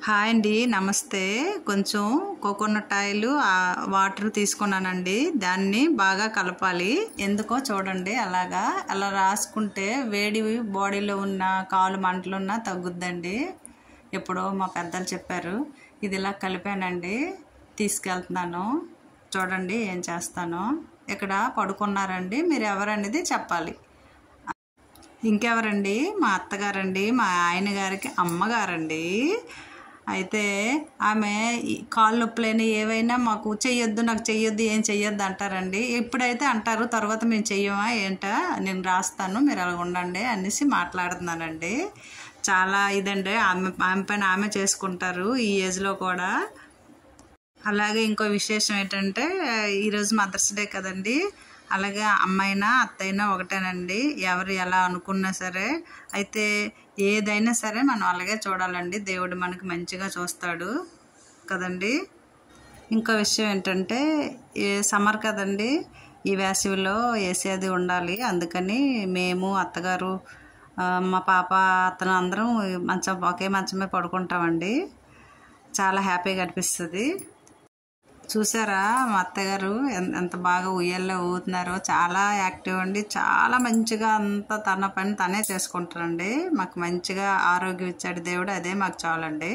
Hi అండి, నమస్తే. కొంచెం కోకోనట్ ఆయిల్ వాటర్ తీసుకున్నానండి. దాన్ని బాగా కలపాలి. ఎందుకో చూడండి. అలా రాసుకుంటే వేడి బాడీలో ఉన్న కాలు మంటలున్నా తగ్గుద్దండి. ఎప్పుడో మా పెద్దలు చెప్పారు. ఇది ఇలా కలిపానండి. తీసుకెళ్తున్నాను. చూడండి ఏం చేస్తానో. ఇక్కడ పడుకున్నారండి. మీరు ఎవరనేది చెప్పాలి. ఇంకెవరండి? మా అత్తగారండి. మా ఆయన గారికి అమ్మగారండి. అయితే ఆమె కాళ్ళు నొప్పులైనా ఏవైనా మాకు చెయ్యొద్దు, నాకు చెయ్యొద్దు, ఏం చెయ్యొద్దు అంటారండి. ఎప్పుడైతే అంటారు, తర్వాత మేము చెయ్యమా ఏంటా, నేను రాస్తాను, మీరు అలా ఉండండి అనేసి మాట్లాడుతున్నానండి. చాలా ఇదండి. ఆమె పని ఆమె చేసుకుంటారు ఈ ఏజ్లో కూడా. అలాగే ఇంకో విశేషం ఏంటంటే, ఈరోజు మదర్స్ డే కదండి. అలాగే అమ్మైనా అత్తైనా ఒకటేనండి. ఎవరు ఎలా అనుకున్నా సరే, అయితే ఏదైనా సరే మనం అలాగే చూడాలండి. దేవుడు మనకి మంచిగా చూస్తాడు కదండి. ఇంకో విషయం ఏంటంటే, సమ్మర్ కదండి, ఈ వేసవిలో ఏసీ అది ఉండాలి. అందుకని మేము అత్తగారు, మా పాప, అతను అందరం ఒకే మంచమే పడుకుంటామండి. చాలా హ్యాపీగా అనిపిస్తుంది. చూసారా మా అత్తగారు ఎంత బాగా ఉయ్యాల్లో ఊగుతున్నారో. చాలా యాక్టివ్ అండి. చాలా మంచిగా అంతా తన పని తనే చేసుకుంటారండి. మాకు మంచిగా ఆరోగ్యం ఇచ్చాడు దేవుడు. అదే మాకు చాలండి.